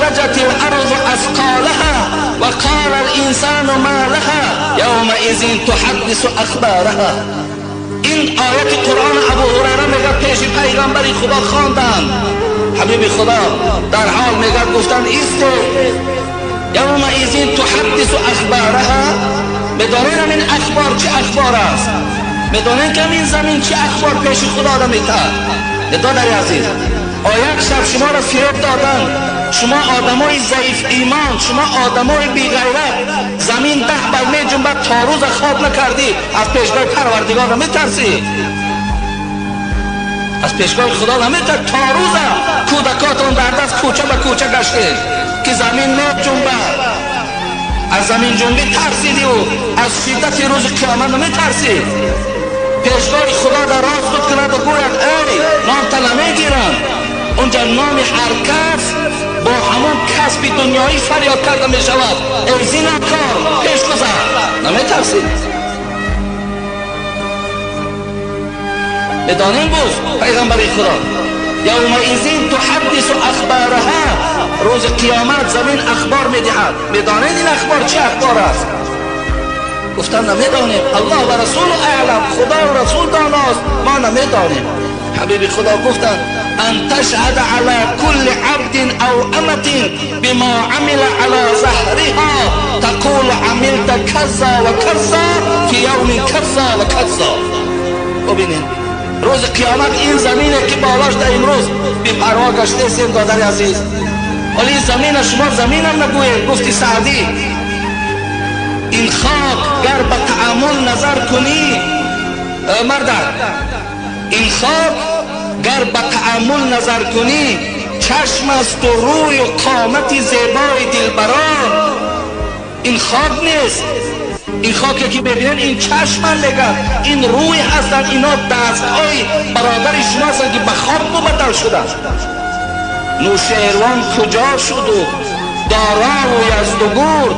واخرجت الارض اثقالها وقال الانسان ما لها یومئذ تحدث اخبارها. این آیت قرآن ابو هریره میگه پیش پیغمبری خدا خواندن، حبیب خدا در حال میگه گفتن ایسته یومئذ تحدث اخبارها. بدانین این اخبار چه اخبار است، بدانین که این زمین چه اخبار پیش خدا را میتد. ندادر عزیز، آیت شب شما را فریب دادن، شما آدمای ضعیف ایمان، شما آدمای بی غیرت، زمین 10 بر می جنبد تا روز خواب نکردی، از پیشگاه پروردگار را میترسی، از پیشگاه خدا را میترسی. تا روز کودکاتون در دست کوچه به کوچه گشته که زمین می جنبد، از زمین جنبی ترسیدی و از شدت روز قیامت میترسی. پیشگاه خدا در راست خود کند و گوید ای نام تلا میگیرم، اونجا نام هر کس با همون کسب دنیایی فریاد کرده می شود ای زینه‌کار پیش گذر. نمیترسی؟ بدانیم بود پیغمبری خدا یومئذ تحدث اخبارها، روز قیامت زمین اخبار میدهد. بدانید این اخبار چه اخبار است؟ گفتن نمیدانیم، الله و رسول اعلم، خدا و رسول داناست، ما نمیدانیم. حبیب خدا گفتن ان تشهد على كل عبد او امة بما عمل على ظهرها تقول عملت كذا و كذا في يوم كذا و كذا. ببینید روز قیامت این زمینه که بالاش در امروز بی پروا گشته سیم دادر عزیز، ولی زمین شما زمینم نگوید. گفتی سعدی این خاک گر به تعامل نظر کنی مردن، این خاک گر به تعامل نظر کنی چشم است و روی و قامت زیبای دلبران. این خاک نیست، این خاکی که ببینن این چشمن میگن، این روی هستن، اینا دستهای برادر شما هستن که به خواب بدل شدن. نوشیروان کجا شد و دارا و یزدگرد،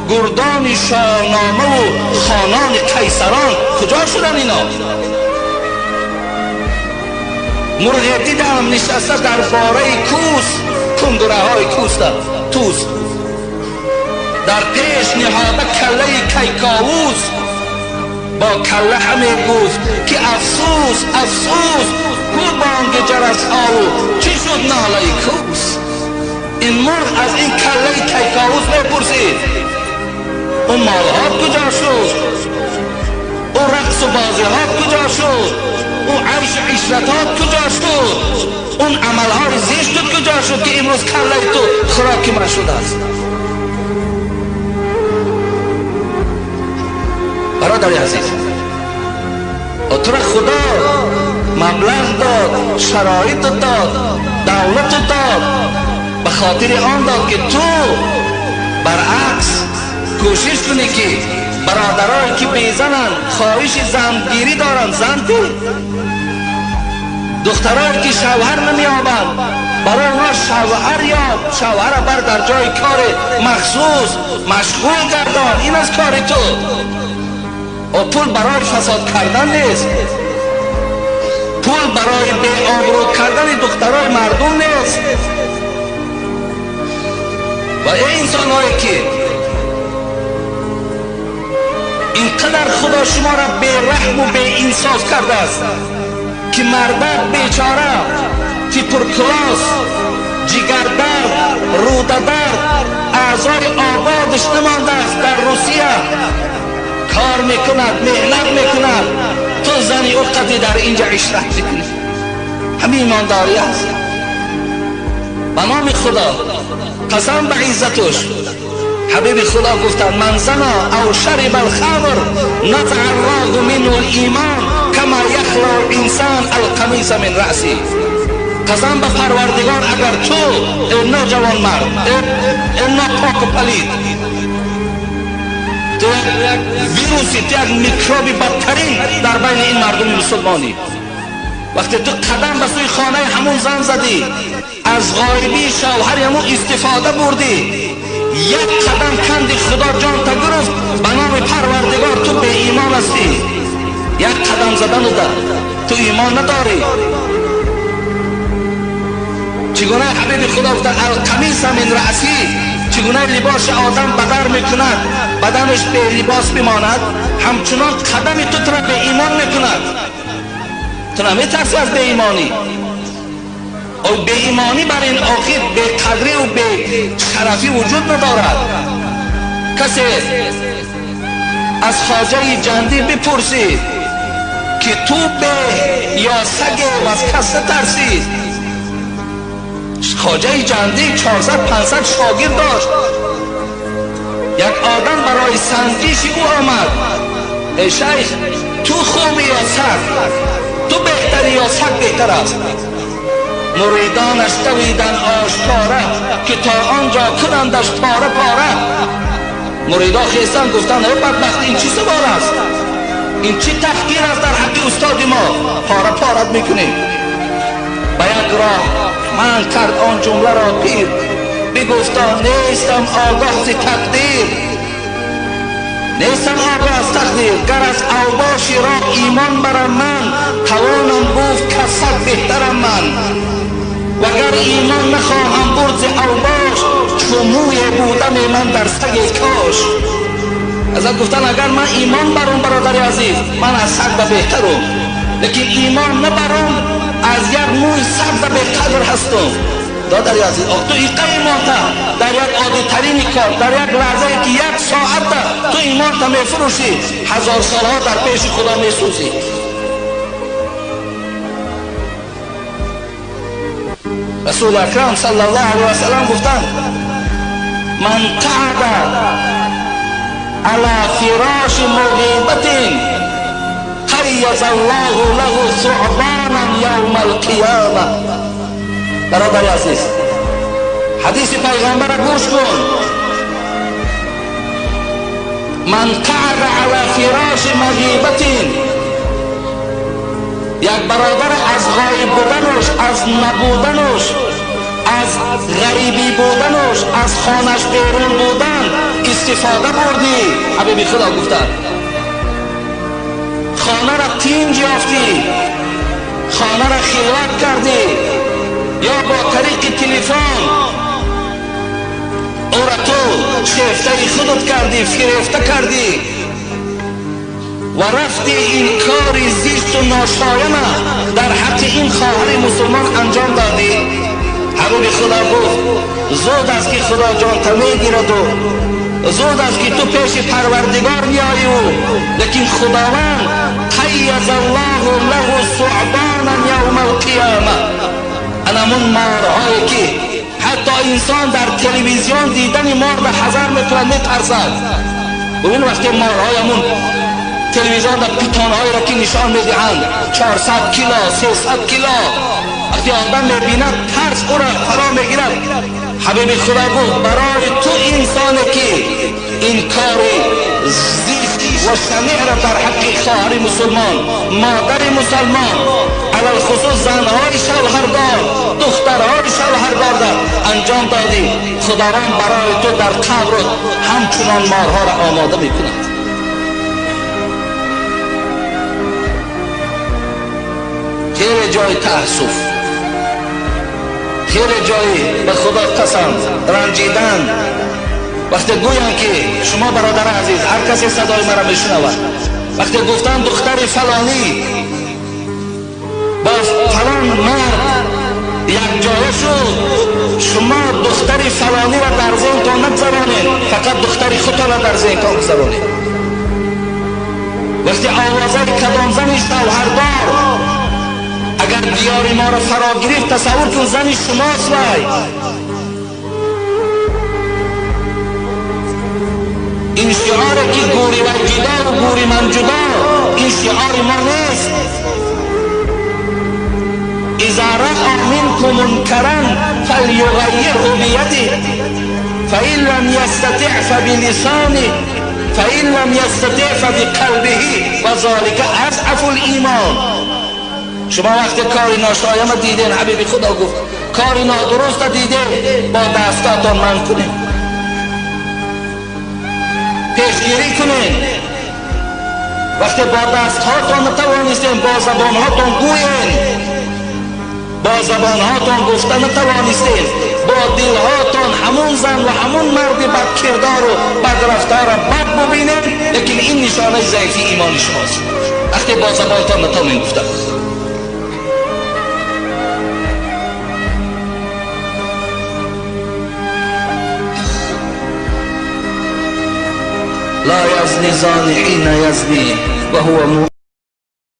گردان شاهنامه و خانان قیصران کجا شدن اینا؟ مرغ دیدم نشسته در باره کوس، کندره های توس در پیش نهاده کله کیکاووس، با کله همه گفت که افسوس افسوس کو بانگ جرس ها و چی شد ناله کوس. این مرغ از این کله کیکاووس میپرسید اون مالها کجا شد، اون رقص و بازی ها کجا شد، اون عیش و عشرتات کجا شد، اون عملهای زشتت کجا شد که امروز کله تو خوراک من شده است. برادر عزیز، تو را خدا مبلغ داد، شرایط داد، دولت داد، به خاطر آن داد که تو برعکس کوشش کنی که برادرایی که بیزنن خواهش زنگیری دارن زن دی، دخترایی که شوهر نمیابن برای اونا شوهر یاب، شوهر بر در جای کار مخصوص مشغول گردان. این از کار تو. و پول برای فساد کردن نیست، پول برای بی آبرو کردن دخترای مردم نیست. و این انسان هایی که اینقدر خدا شما را بی رحم و بی انصاف کرده است که مرد بیچاره که پرکلاس، جگردرد، روده‌درد، اعضای آبادش نمانده است در روسیه، کار میکند، محنت میکند، تو زنی وقتی در اینجا عشرت میکنی. همین ایمانداری است. به نام خدا قسم به عزتش حبیب خدا گفتن من زنا او شرب الخمر نزع الله منه الایمان کما یخلع الانسان القمیص من رأسی. قسم به پروردگار اگر تو ای نوجوان مرد، ای ناپاک و پلید، تو ویروسی، تو یک میکروبی بدترین در بین این مردم مسلمانی، وقتی تو قدم به سوی خانه همون زن زدی، از غایبی شوهر همون استفاده بردی، یک قدم کندی خدا جان تا گرفت، به نام پروردگار تو به ایمان هستی. یک قدم زدن ده تو ایمان نداری. چگونه حبیب خدا گفت القمیص من رأسی، چگونه لباس آدم بدر میکند بدنش به لباس بماند، همچنان قدم تو را به ایمان میکند. تو نمیترسی از به ایمانی؟ او به ایمانی بر این آخر به قدری و به شرفی وجود ندارد. کسی از خواجه جندی بپرسید که تو به یا سگ و از کس ترسید؟ خواجه جندی 400-500 شاگرد داشت. یک آدم برای سنجش او آمد: ای شیخ، تو خوبی یا سگ؟ تو بهتری یا سگ بهتر است؟ مریدانش دویدن آشکاره که تا آنجا کنندش پاره پاره. مریدا خیستن گفتن ای بدبخت، این چی سوال است؟ این چی تحقیر است در حق استاد ما؟ پاره پارت میکنیم. به یک راه من کرد آن جمله را پیر، بگفتا نیستم آگاه ز تقدیر، نیستم آگاه از تقدیر. گر از اوباش را ایمان برم من، توانم گفت که صد بهترم من. وگر ایمان نخواهم برد ز اوباش، چو موی بودم من در سگ کاش. ازت گفتن اگر من ایمان برم برادر عزیز، من از سگ بهترم، لیکن ایمان نبرم، از یک موی سگ بهتر هستم. دادر عزیز، تو ایقای ایمانتا در یک عادی ترین کار، در یک لحظه که یک ساعت تو ایمانتا میفروشی، 1000 سالها در پیش خدا میسوزی. رسول اکرم صلی الله علیه و سلم گفتند: من قعد على فراش مغیبت قیض الله له ثعبانا یوم القیامه. برادر عزیز، حدیث پیغمبر را گوش کن. من قعد على فراش مغیبت، یک برادر از غایب بودنش، از نبودنش، از غریبی بودنش، از خانش بیرون بودن استفاده بردی. حبیب خدا گفتن خانه را تینج یافتی، خانه را خلوت کردی، یا با طریق تلفن او را تو شیفته خودت کردی، فریفته کردی و رفتی این کار زیست و ناشایانه در حق این خواهر مسلمان انجام دادی. حبیب خدا گفت زود است که خدا جان تا میگیرد و زود است که تو پیش پروردگار میایی، لیکن خداوند قیض الله له ثعبانا یوم القیامه. انمون مارهایی که حتی انسان در تلویزیون دیدن مار به حذر میکنه، میترسد. ببین وقتی مارهایمون تلویزیون در پیتانهایی را که نشان میدهند 400 کیلو 300 کیلو، وقتی آدم میبیند ترس او را فرا میگیرد. حبیب خدا گفت برای تو انسانی که این کار زیست و شنیع را در حق خواهر مسلمان، مادر مسلمان، علال خصوص زنهای شوهردار، دخترهای شوهردار انجام دادی، خداوند برای تو در قبر همچنان مارها را آماده میکند. خیلی جای تأسف، خیلی جای به خدا قسم رنجیدن وقتی گویند که شما برادر عزیز، هر کسی صدای مرا میشنود، وقتی گفتن دختر فلانی با فلان مرد یک جای شد، شما دختر فلانی را در ذهنتان نگذارانید، فقط دختر خودتان را در ذهنتان بگذارانید. وقتی آوازه کدام زن شوهردار اگر دیار ما را فرا گرفت، تصور کن زن شماست. وای این شعاره که گوری و جدا و گوری من جدا، این شعار ما نیست. اذا رأى منكم منكرا فليغيره بيده فإن لم يستطع فبلسانه فإن لم يستطع فبقلبه وذلك أضعف الإيمان. شما وقتی کاری ناشایان دیدین، حبیب خدا گفت کاری نادرست دیدین، با دستاتان من کنین، پیشگیری کنین. وقتی با دستهاتان نتوانستین، با زبانهاتان گوین. با زبانهاتان گفتن نتوانستین، با دلهاتان همون زن و همون مرد بد کردار و بد رفتار بد ببینید، لیکن این نشانه ضعیفی ایمان شماست. وقتی با زبانتان نتوانین گفتن. لا يزني زاني حين يزني وهو